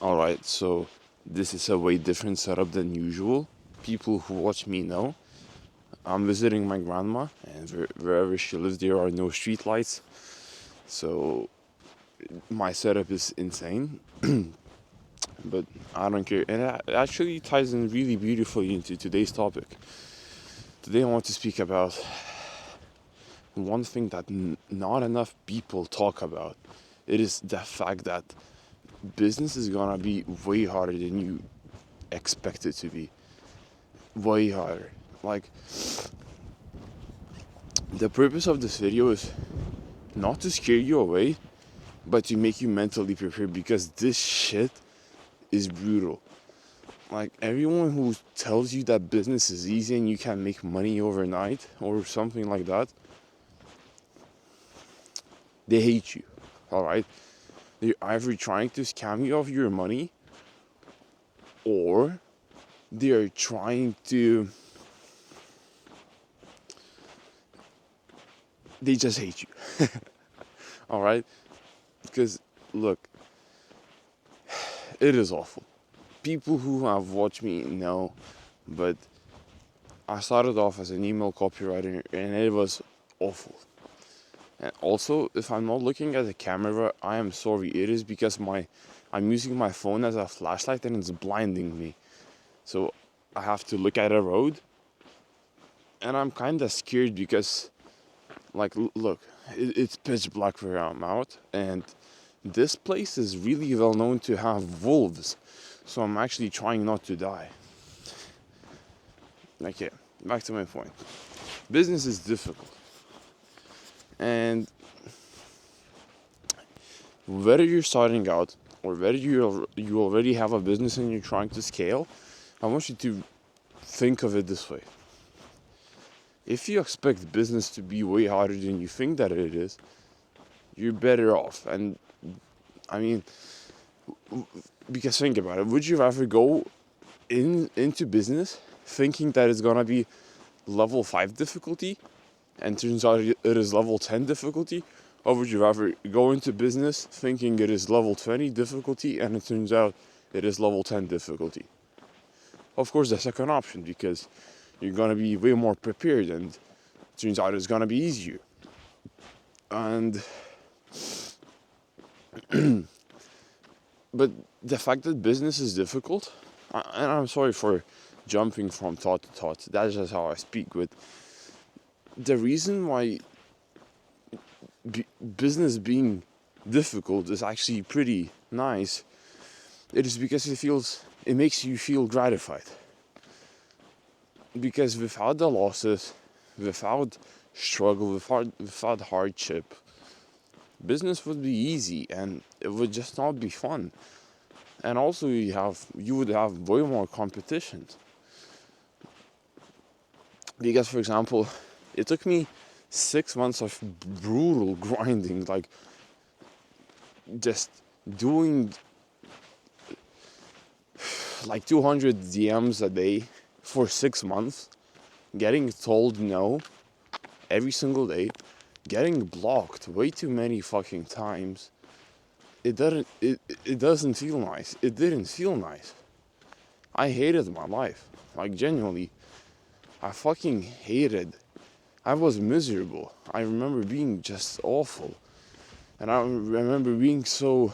Alright, so this is a way different setup than usual. People who watch me know. I'm visiting my grandma, and wherever she lives, there are no street lights. So my setup is insane, but I don't care. And it actually ties in really beautifully into today's topic. Today I want to speak about one thing that not enough people talk about. It is the fact that business is gonna be way harder than you expect it to be. Way harder. Like, the purpose of this video is not to scare you away, but to make you mentally prepared, because this shit is brutal. Like, everyone who tells you that business is easy and you can make money overnight or something like that, they hate you. Alright? They're either trying to scam you of your money, or they are trying to, they just hate you. Alright? Because, look, it is awful. People who have watched me know, but I started off as an email copywriter and it was awful. And also, if I'm not looking at the camera, I am sorry. It is because I'm using my phone as a flashlight and it's blinding me. So I have to look at a road, and I'm kind of scared because, like, look, it's pitch black where I'm out, and this place is really well known to have wolves. So I'm actually trying not to die. Okay, back to my point. Business is difficult. And whether you're starting out or whether you already have a business and you're trying to scale, I want you to think of it this way. If you expect business to be way harder than you think that it is, you're better off. And I mean, because think about it, would you rather go into business thinking that it's gonna be level 5 difficulty and turns out it is level 10 difficulty, or would you rather go into business thinking it is level 20 difficulty and it turns out it is level 10 difficulty? Of course, the second option, because you're gonna be way more prepared and it turns out it's gonna be easier. And but the fact that business is difficult, and I'm sorry for jumping from thought to thought, that's just how I speak, but the reason why business being difficult is actually pretty nice, it is because it makes you feel gratified. Because without the losses, without struggle, without hardship, business would be easy and it would just not be fun. And also you would have way more competition. Because, for example, it took me 6 months of brutal grinding, like just doing like 200 DMs a day for 6 months, getting told no every single day, getting blocked way too many fucking times. It doesn't feel nice. It didn't feel nice. I hated my life. Like, genuinely, I fucking hated. I was miserable. I remember being just awful. And I remember being so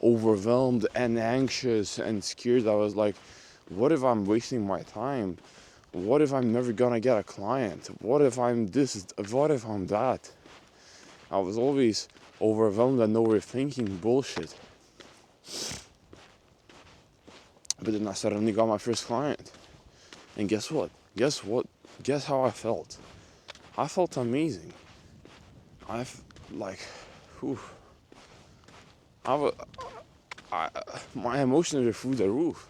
overwhelmed and anxious and scared. I was like, what if I'm wasting my time? What if I'm never gonna get a client? What if I'm this? What if I'm that? I was always overwhelmed and overthinking bullshit. But then I suddenly got my first client. And guess what? Guess how I felt? I felt amazing. Whew. My emotions were through the roof.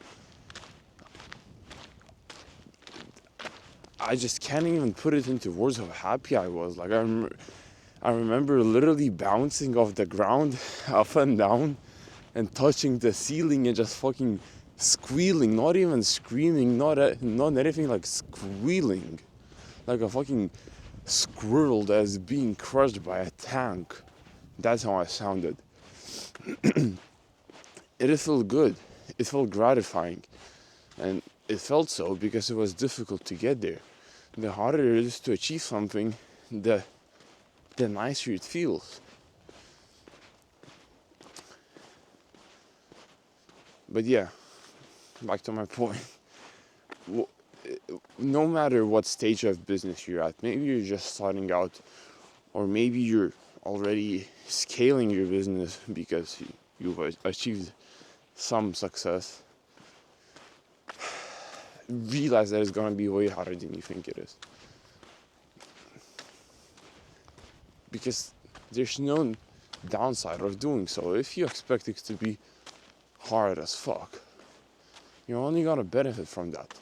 I just can't even put it into words how happy I was. Like, I remember literally bouncing off the ground up and down and touching the ceiling and just fucking squealing, not even screaming, not anything, like squealing like a fucking squirrel that is being crushed by a tank. That's how I sounded. it felt good. It felt gratifying. And it felt so because it was difficult to get there. The harder it is to achieve something, the nicer it feels. But yeah, back to my point. No matter what stage of business you're at, maybe you're just starting out, or maybe you're already scaling your business because you've achieved some success, realize that it's going to be way harder than you think it is. Because there's no downside of doing so. If you expect it to be hard as fuck, you're only going to benefit from that.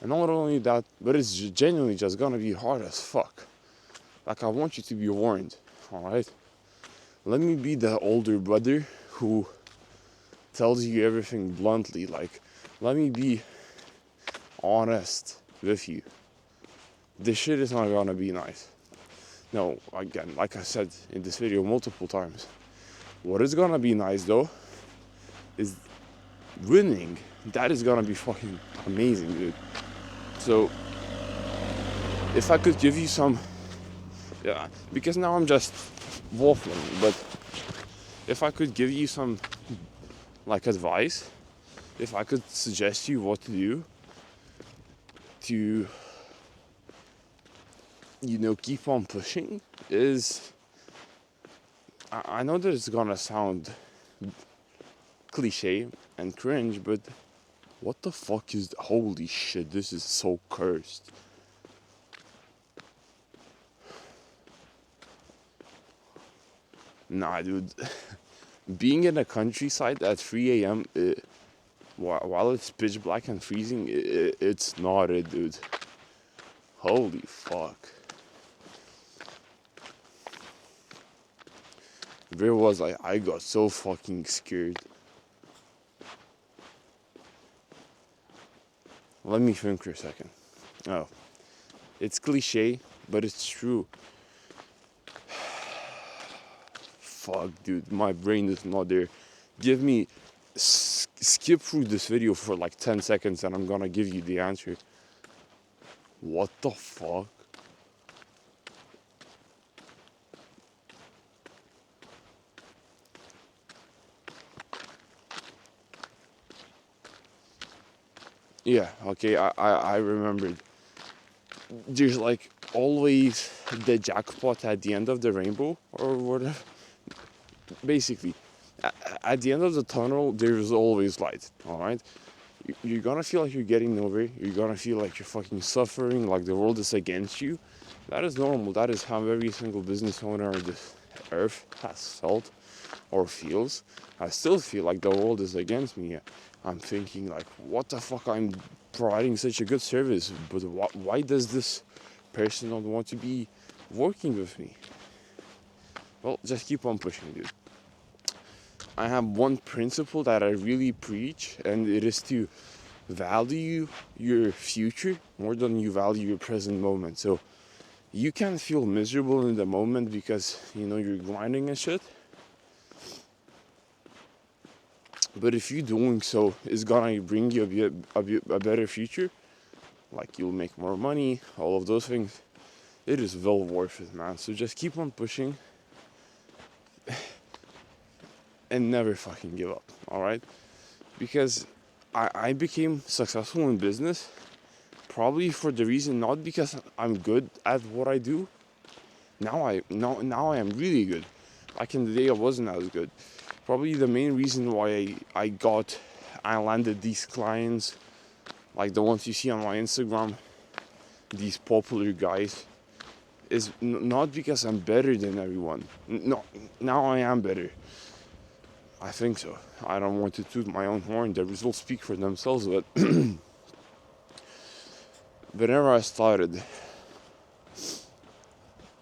And not only that, but it's genuinely just going to be hard as fuck. Like, I want you to be warned, alright? Let me be the older brother who tells you everything bluntly. Like, let me be honest with you. This shit is not gonna be nice. No, again, like I said in this video multiple times, what is gonna be nice though is winning. That is gonna be fucking amazing, dude. So, if I could give you some, yeah, because now I'm just waffling, but if I could give you some, like, advice, if I could suggest you what to do to, keep on pushing, is, I know that it's gonna sound cliche and cringe, but what the fuck is, holy shit, this is so cursed. Nah, dude. Being in the countryside at 3 a.m., while it's pitch black and freezing, it's not it, dude. Holy fuck. There was, I got so fucking scared. Let me think for a second. Oh. It's cliche, but it's true. Fuck, dude, my brain is not there. Give me, skip through this video for like 10 seconds and I'm gonna give you the answer. What the fuck? Yeah, okay, I remembered. There's like always the jackpot at the end of the rainbow or whatever. Basically, at the end of the tunnel, there's always light, alright? You're gonna feel like you're getting nowhere. You're gonna feel like you're fucking suffering, like the world is against you. That is normal. That is how every single business owner on this earth has felt or feels. I still feel like the world is against me. I'm thinking like, what the fuck? I'm providing such a good service, but why does this person not want to be working with me? Well, just keep on pushing, dude. I have one principle that I really preach, and it is to value your future more than you value your present moment. So you can feel miserable in the moment because you're grinding and shit, but if you doing so is gonna bring you a better future, like you'll make more money, all of those things, it is well worth it, man. So just keep on pushing and never fucking give up, alright? Because I became successful in business probably for the reason, not because I'm good at what I do. Now I am really good. Back in the day I wasn't as good. Probably the main reason why I landed these clients, like the ones you see on my Instagram, these popular guys, is not because I'm better than everyone. No, now I am better. I think so. I don't want to toot my own horn. The results speak for themselves, but whenever I started,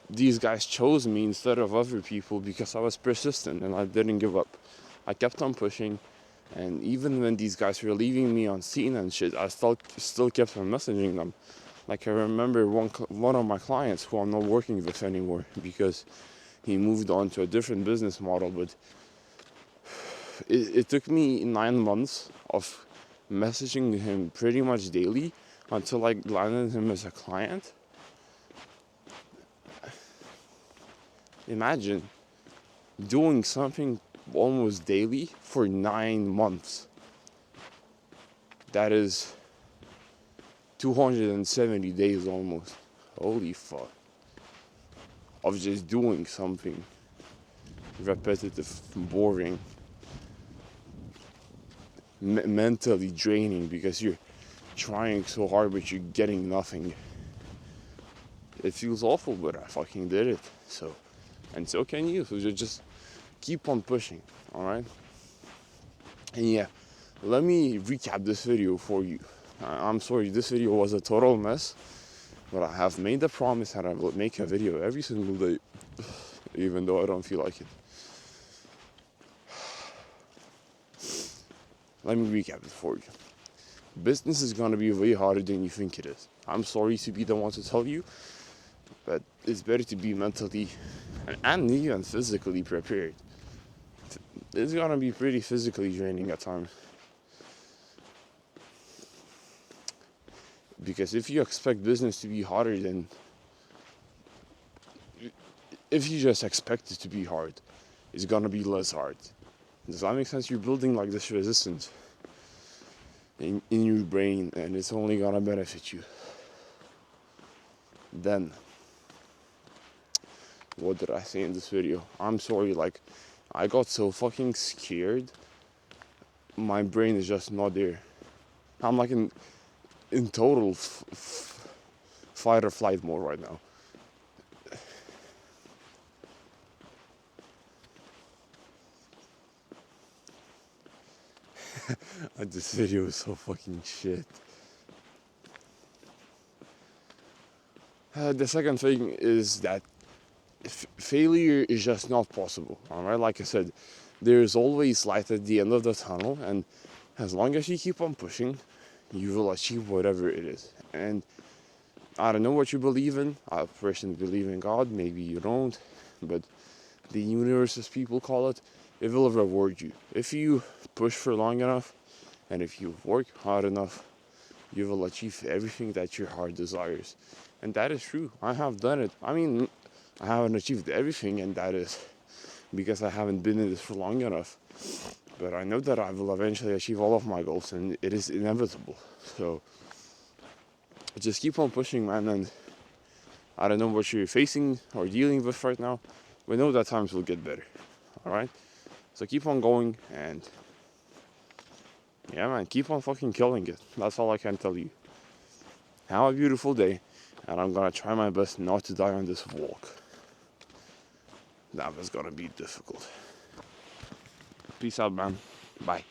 these guys chose me instead of other people because I was persistent and I didn't give up. I kept on pushing, and even when these guys were leaving me on scene and shit, I still kept on messaging them. Like, I remember one of my clients who I'm not working with anymore because he moved on to a different business model, but it took me 9 months of messaging him pretty much daily until I landed him as a client. Imagine doing something almost daily for 9 months. That is 270 days almost. Holy fuck. Of just doing something repetitive, boring, mentally draining because you're trying so hard but you're getting nothing. It feels awful, but I fucking did it. And so can you. So just keep on pushing, alright? And yeah, let me recap this video for you. I'm sorry, this video was a total mess, but I have made the promise that I will make a video every single day, even though I don't feel like it. Let me recap it for you. Business is gonna be way harder than you think it is. I'm sorry to be the one to tell you, but it's better to be mentally and even physically prepared. It's gonna be pretty physically draining at times. Because if you expect business to be harder, then if you just expect it to be hard, it's gonna be less hard. Does that make sense? You're building like this resistance in your brain, and it's only gonna benefit you. Then, what did I say in this video? I'm sorry, like, I got so fucking scared. My brain is just not there. I'm like in total fight or flight mode right now. This video is so fucking shit. The second thing is that failure is just not possible. Alright, like I said, there's always light at the end of the tunnel, and as long as you keep on pushing, you will achieve whatever it is. And I don't know what you believe in. I personally believe in God. Maybe you don't, but the universe, as people call it, it will reward you if you push for long enough, and if you work hard enough, you will achieve everything that your heart desires. And that is true. I have done it. I mean, I haven't achieved everything, and that is because I haven't been in this for long enough. But I know that I will eventually achieve all of my goals, and it is inevitable. So just keep on pushing, man. And I don't know what you're facing or dealing with right now, but know that times will get better. Alright? So keep on going, and yeah, man, keep on fucking killing it. That's all I can tell you. Have a beautiful day, and I'm gonna try my best not to die on this walk. That was gonna be difficult. Peace out, man. Bye.